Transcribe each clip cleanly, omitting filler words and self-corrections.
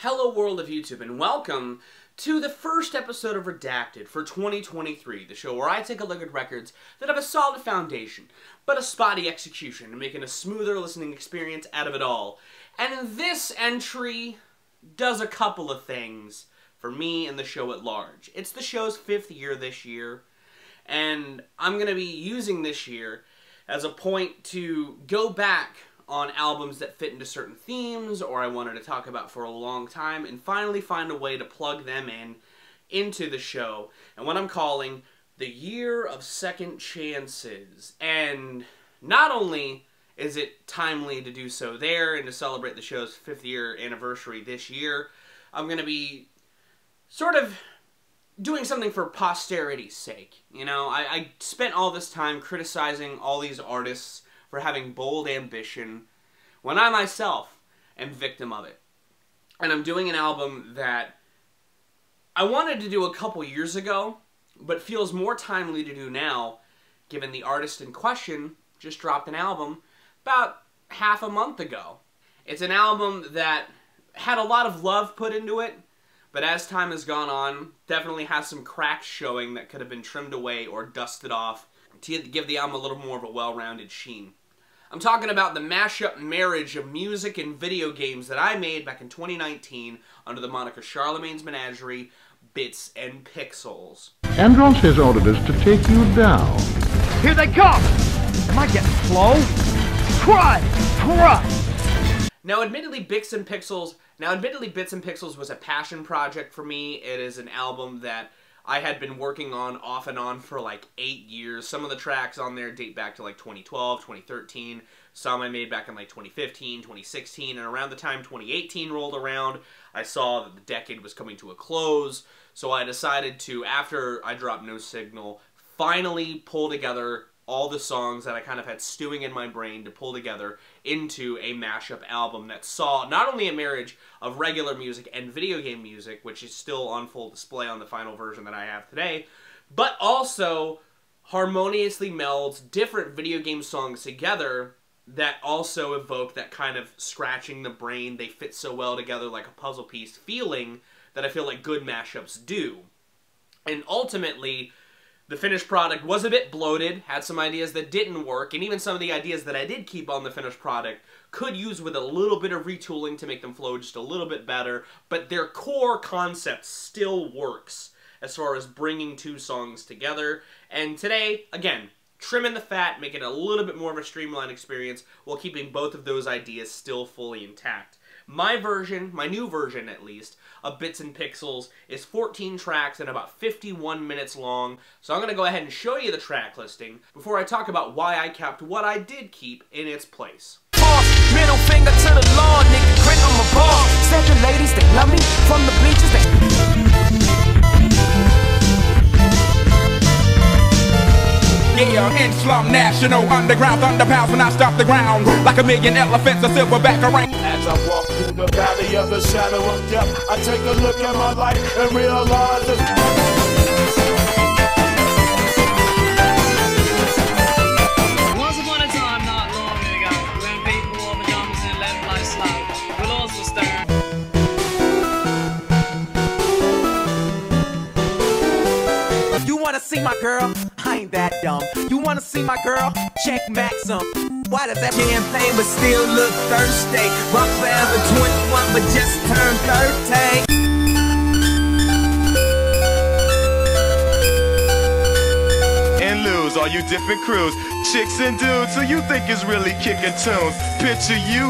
Hello world of YouTube, and welcome to the first episode of Redacted for 2023, the show where I take a look at records that have a solid foundation, but a spotty execution, making a smoother listening experience out of it all. And this entry does a couple of things for me and the show at large. It's the show's 5th year this year, and I'm going to be using this year as a point to go back on albums that fit into certain themes or I wanted to talk about for a long time and finally find a way to plug them into the show and what I'm calling the Year of Second Chances. And not only is it timely to do so there and to celebrate the show's 5th year anniversary this year, I'm going to be sort of doing something for posterity's sake. You know, I spent all this time criticizing all these artists for having bold ambition, when I myself am victim of it. And I'm doing an album that I wanted to do a couple years ago, but feels more timely to do now, given the artist in question just dropped an album about half a month ago. It's an album that had a lot of love put into it, but as time has gone on, definitely has some cracks showing that could have been trimmed away or dusted off to give the album a little more of a well-rounded sheen. I'm talking about the mashup marriage of music and video games that I made back in 2019 under the moniker Charlemagne's Menagerie, Bits and Pixels. Andros has ordered us to take you down. Here they come! Am I getting slow? Try! Now, admittedly, Bits and Pixels was a passion project for me. It is an album that I had been working on off and on for like 8 years. Some of the tracks on there date back to like 2012, 2013. Some I made back in like 2015, 2016. And around the time 2018 rolled around, I saw that the decade was coming to a close. So I decided to, after I dropped No Signal, finally pull together all the songs that I kind of had stewing in my brain to pull together into a mashup album that saw not only a marriage of regular music and video game music, which is still on full display on the final version that I have today, but also harmoniously melds different video game songs together that also evoke that kind of scratching the brain, they fit so well together like a puzzle piece feeling that I feel like good mashups do. And ultimately, the finished product was a bit bloated, had some ideas that didn't work, and even some of the ideas that I did keep on the finished product could use with a little bit of retooling to make them flow just a little bit better, but their core concept still works as far as bringing two songs together. And today, again, trimming the fat, making it a little bit more of a streamlined experience while keeping both of those ideas still fully intact. My version, my new version at least, of Bits and Pixels is 14 tracks and about 51 minutes long, so I'm going to go ahead and show you the track listing before I talk about why I kept what I did keep in its place. Middle finger to the law, nigga, crit on my ball. Said the ladies, they love me from the bleachers, Yeah, in slum national, underground thunderpounds when I stop the ground. Like a million elephants, a silverback ring. As I walk through the valley of the shadow of death, I take a look at my life and realize Once upon a time, not long ago, when people wore pajamas and left life slow, but also stern. You wanna see my girl? I ain't that dumb. You wanna see my girl? Check Maxim. Why does that champagne but still look thirsty? Rock forever 21 but just turned 30. And lose all you different crews, chicks and dudes who you think is really kicking tunes. Picture you.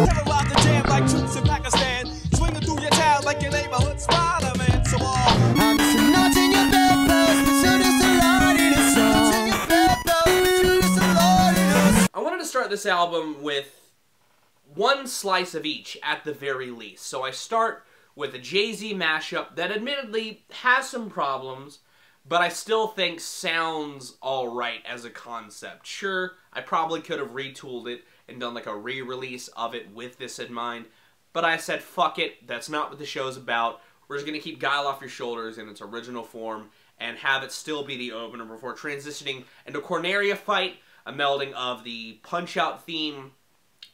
Terrorize the jam like troops in Pakistan. Swinging through your town like your neighborhood Spider-Man. So I'm not in your bedpost, but shoot us a lot in a song. I wanted to start this album with one slice of each at the very least. So I start with a Jay-Z mashup that admittedly has some problems, but I still think sounds alright as a concept. Sure, I probably could have retooled it and done like a re-release of it with this in mind, but I said, fuck it, that's not what the show's about. We're just going to keep Guile Off Your Shoulders in its original form and have it still be the opener before transitioning into Corneria Fight, a melding of the Punch-Out theme,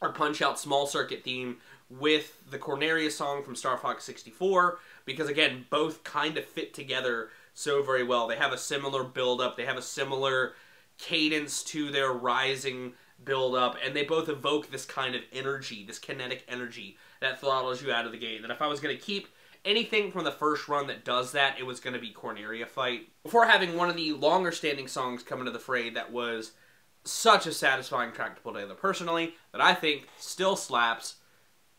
or Punch-Out Small Circuit theme, with the Corneria song from Star Fox 64, because again, both kind of fit together so very well. They have a similar build-up, they have a similar cadence to their rising build-up, and they both evoke this kind of energy, this kinetic energy that throttles you out of the gate. And if I was going to keep anything from the first run that does that, it was going to be Corneria Fight. Before having one of the longer standing songs come into the fray that was such a satisfying track to pull together personally, that I think still slaps,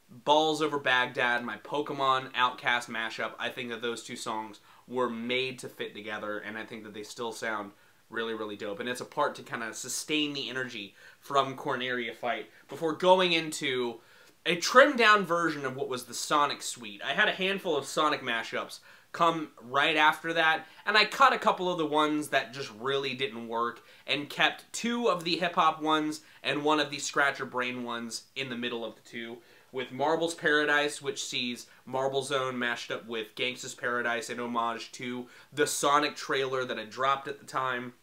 Balls Over Baghdad, my Pokemon Outcast mashup. I think that those two songs were made to fit together, and I think that they still sound really, really dope. And it's a part to kind of sustain the energy from Corneria Fight before going into a trimmed-down version of what was the Sonic Suite. I had a handful of Sonic mashups come right after that, and I cut a couple of the ones that just really didn't work, and kept two of the hip-hop ones and one of the Scratcher Brain ones in the middle of the two, with Marble's Paradise, which sees Marble Zone mashed up with Gangsta's Paradise in homage to the Sonic trailer that had dropped at the time.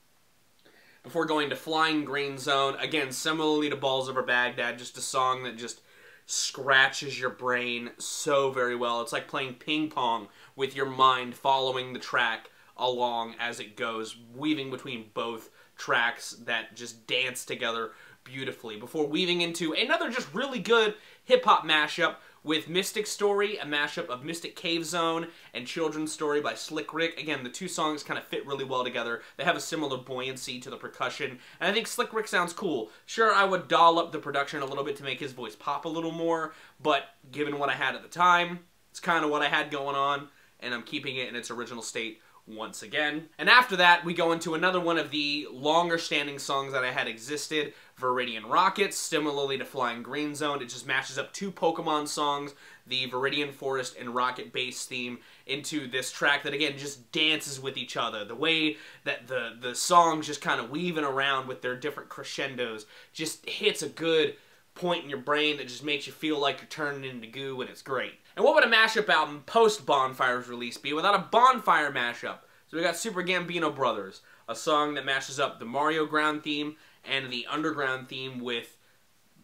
Before going to Flying Green Zone, again, similarly to Balls Over Baghdad, just a song that just scratches your brain so very well. It's like playing ping pong with your mind, following the track along as it goes, weaving between both tracks that just dance together beautifully, before weaving into another just really good hip-hop mashup with Mystic Story, a mashup of Mystic Cave Zone and Children's Story by Slick Rick. Again, the two songs kind of fit really well together. They have a similar buoyancy to the percussion, and I think Slick Rick sounds cool. Sure, I would doll up the production a little bit to make his voice pop a little more, but given what I had at the time, it's kind of what I had going on, and I'm keeping it in its original state once again. And after that, we go into another one of the longer standing songs that I had existed, Viridian Rockets. Similarly to Flying Green Zone, it just matches up two Pokemon songs, the Viridian Forest and Rocket Base theme, into this track that again just dances with each other. The way that the songs just kind of weaving around with their different crescendos just hits a good point in your brain that just makes you feel like you're turning into goo, and it's great. And what would a mashup album post-Bonfire's release be without a Bonfire mashup? So we got Super Gambino Brothers, a song that mashes up the Mario Ground theme and the Underground theme with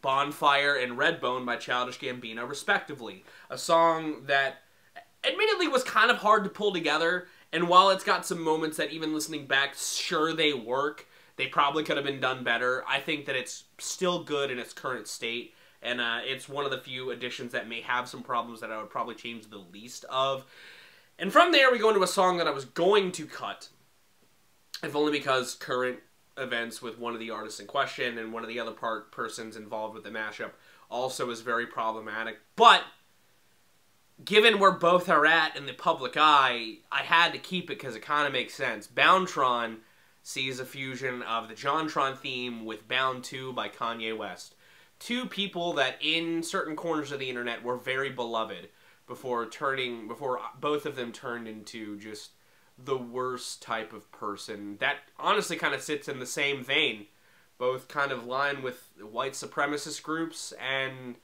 Bonfire and Redbone by Childish Gambino, respectively. A song that admittedly was kind of hard to pull together, and while it's got some moments that even listening back, sure they work, they probably could have been done better. I think that it's still good in its current state, and it's one of the few additions that may have some problems that I would probably change the least of. And from there, we go into a song that I was going to cut, if only because current events with one of the artists in question and one of the other persons involved with the mashup also is very problematic. But given where both are at in the public eye, I had to keep it because it kind of makes sense. BoundTron sees a fusion of the JonTron theme with Bound 2 by Kanye West. Two people that in certain corners of the internet were very beloved before both of them turned into just the worst type of person. That honestly kind of sits in the same vein. Both kind of line with white supremacist groups, and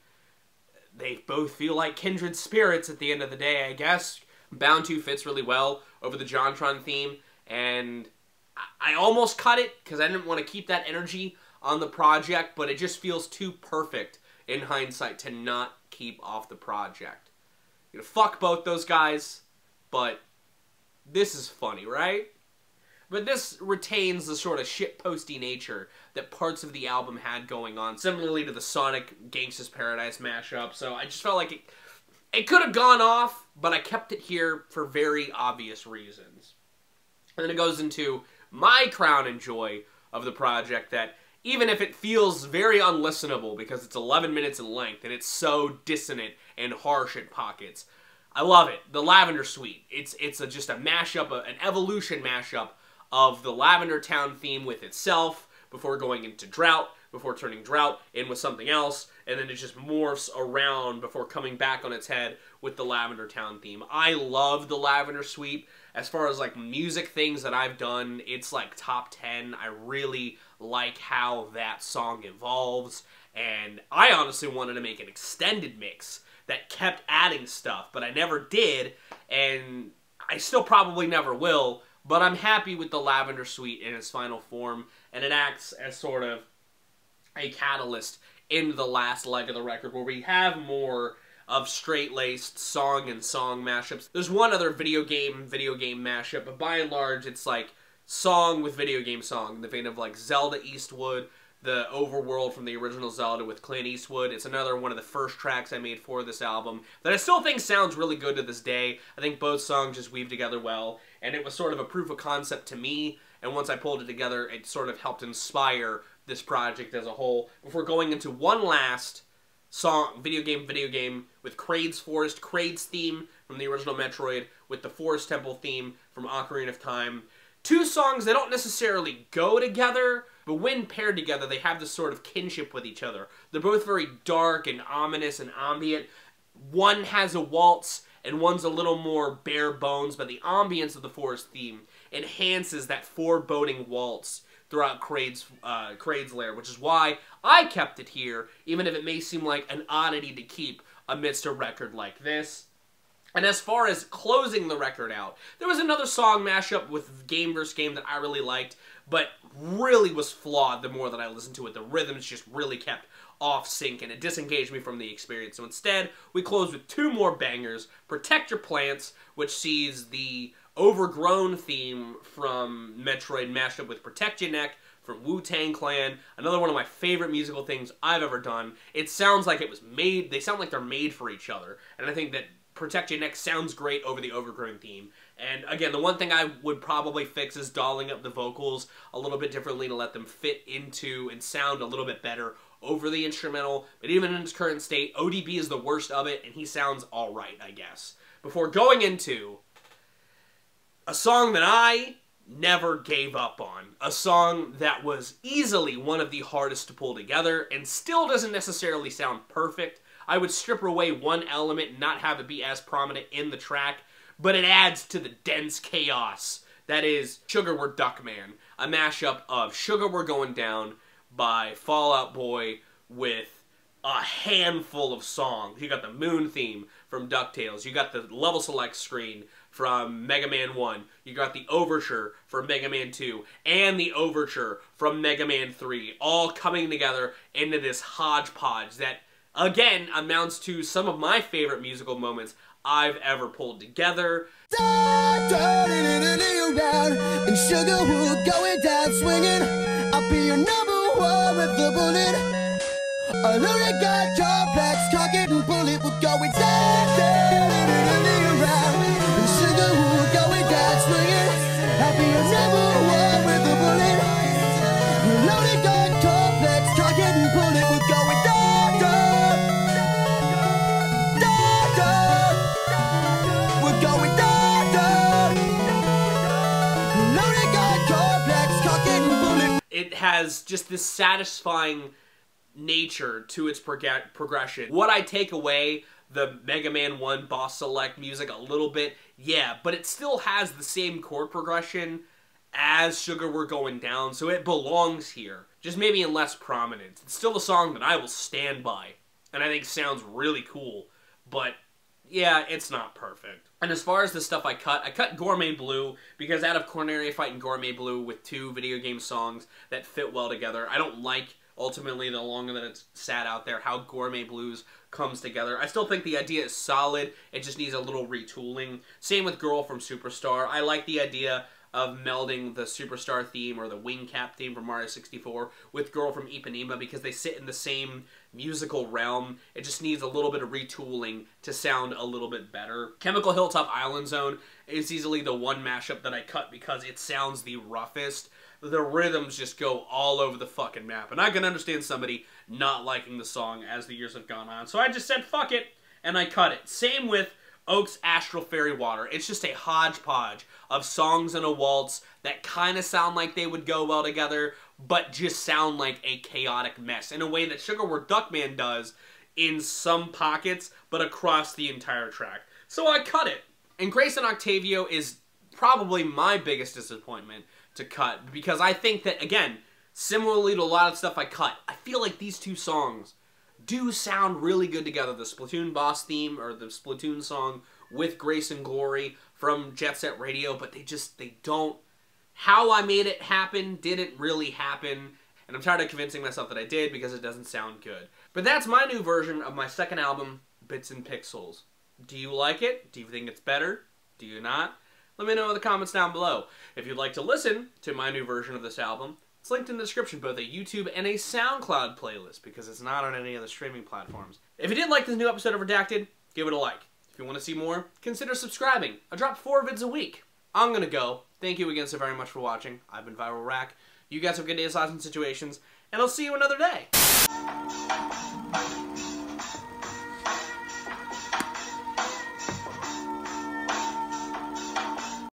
they both feel like kindred spirits at the end of the day, I guess. Bound 2 fits really well over the JonTron theme, and I almost cut it because I didn't want to keep that energy on the project, but it just feels too perfect in hindsight to not keep off the project. You know, fuck both those guys, but this is funny, right? But this retains the sort of shitposty nature that parts of the album had going on, similarly to the Sonic Gangsta's Paradise mashup, so I just felt like it could have gone off, but I kept it here for very obvious reasons. And then it goes into my crown and joy of the project, that even if it feels very unlistenable because it's 11 minutes in length and it's so dissonant and harsh at pockets, I love it. The Lavender Suite. It's just a mashup, an evolution mashup of the Lavender Town theme with itself before going into Drought, before turning Drought in with something else, and then it just morphs around before coming back on its head with the Lavender Town theme. I love the Lavender Suite. As far as like music things that I've done, it's like top 10. I really like how that song evolves, and I honestly wanted to make an extended mix that kept adding stuff, but I never did, and I still probably never will, but I'm happy with the Lavender Suite in its final form, and it acts as sort of a catalyst into the last leg of the record, where we have more of straight-laced song and song mashups. There's one other video game mashup, but by and large, it's like song with video game song, in the vein of like Zelda Eastwood, the overworld from the original Zelda with Clint Eastwood. It's another one of the first tracks I made for this album that I still think sounds really good to this day. I think both songs just weave together well, and it was sort of a proof of concept to me, and once I pulled it together, it sort of helped inspire this project as a whole. Before going into one last song, video game, with Kraid's Forest, Kraid's theme from the original Metroid, with the Forest Temple theme from Ocarina of Time. Two songs that don't necessarily go together, but when paired together, they have this sort of kinship with each other. They're both very dark and ominous and ambient. One has a waltz, and one's a little more bare bones, but the ambience of the Forest theme enhances that foreboding waltz throughout Kraid's lair, which is why I kept it here, even if it may seem like an oddity to keep amidst a record like this. And as far as closing the record out, there was another song mashup with Game vs. Game that I really liked, but really was flawed the more that I listened to it. The rhythms just really kept off sync, and it disengaged me from the experience. So instead, we close with two more bangers. Protect Your Plants, which sees the Overgrown theme from Metroid mashed up with Protect Your Neck from Wu-Tang Clan. Another one of my favorite musical things I've ever done. It sounds like it was made, they sound like they're made for each other. And I think that Protect Your Neck sounds great over the Overgrown theme. And again, the one thing I would probably fix is dolling up the vocals a little bit differently to let them fit into and sound a little bit better over the instrumental. But even in its current state, ODB is the worst of it, and he sounds alright, I guess. Before going into a song that I never gave up on. A song that was easily one of the hardest to pull together and still doesn't necessarily sound perfect. I would strip away one element and not have it be as prominent in the track, but it adds to the dense chaos that is Sugar We're Duckman, a mashup of Sugar We're Going Down by Fall Out Boy with a handful of songs. You got the Moon theme from DuckTales, you got the level select screen from Mega Man 1, you got the Overture from Mega Man 2, and the Overture from Mega Man 3, all coming together into this hodgepodge that, again, amounts to some of my favorite musical moments I've ever pulled together. And sugar will going down swinging. I'll be your number one with the bullet. I know they got complex, cock it and pull it. We're going down, around. And sugar will going down swinging. I'll be your number one with the bullet. I know they got complex, cock it and pull it. We're going down, we're going down. I know they got complex, cock it and pull it. It has just this satisfying nature to its progression. Would I take away the Mega Man 1 boss select music a little bit? Yeah, but it still has the same chord progression as Sugar We're Going Down, so it belongs here. Just maybe in less prominence. It's still a song that I will stand by, and I think sounds really cool, but yeah, it's not perfect. And as far as the stuff I cut Gourmet Blue, because out of Corneria Fight and Gourmet Blue with two video game songs that fit well together, I don't like, ultimately, the longer that it's sat out there, how Gourmet Blues comes together. I still think the idea is solid, it just needs a little retooling. Same with Girl from Superstar. I like the idea of melding the Superstar theme or the Wing Cap theme from Mario 64 with Girl from Ipanema because they sit in the same musical realm. It just needs a little bit of retooling to sound a little bit better. Chemical Hilltop Island Zone is easily the one mashup that I cut because it sounds the roughest. The rhythms just go all over the fucking map, and I can understand somebody not liking the song as the years have gone on. So I just said fuck it, and I cut it. Same with Oak's Astral Fairy Water. It's just a hodgepodge of songs and a waltz that kind of sound like they would go well together, but just sound like a chaotic mess in a way that Sugar We're Duckman does in some pockets, but across the entire track. So I cut it. And Grace and Octavio is probably my biggest disappointment to cut, because I think that, again, similarly to a lot of stuff I cut, I feel like these two songs do sound really good together. The Splatoon boss theme, or the Splatoon song with Grace and Glory from Jet Set Radio, but they don't. How I Made It Happen didn't really happen. And I'm tired of convincing myself that I did because it doesn't sound good. But that's my new version of my second album, Bits and Pixels. Do you like it? Do you think it's better? Do you not? Let me know in the comments down below. If you'd like to listen to my new version of this album, it's linked in the description, both a YouTube and a SoundCloud playlist, because it's not on any of the streaming platforms. If you did like this new episode of Redacted, give it a like. If you want to see more, consider subscribing. I drop 4 vids a week. I'm gonna go. Thank you again so very much for watching. I've been Viral Rack. You guys have good days, lives, and situations, and I'll see you another day.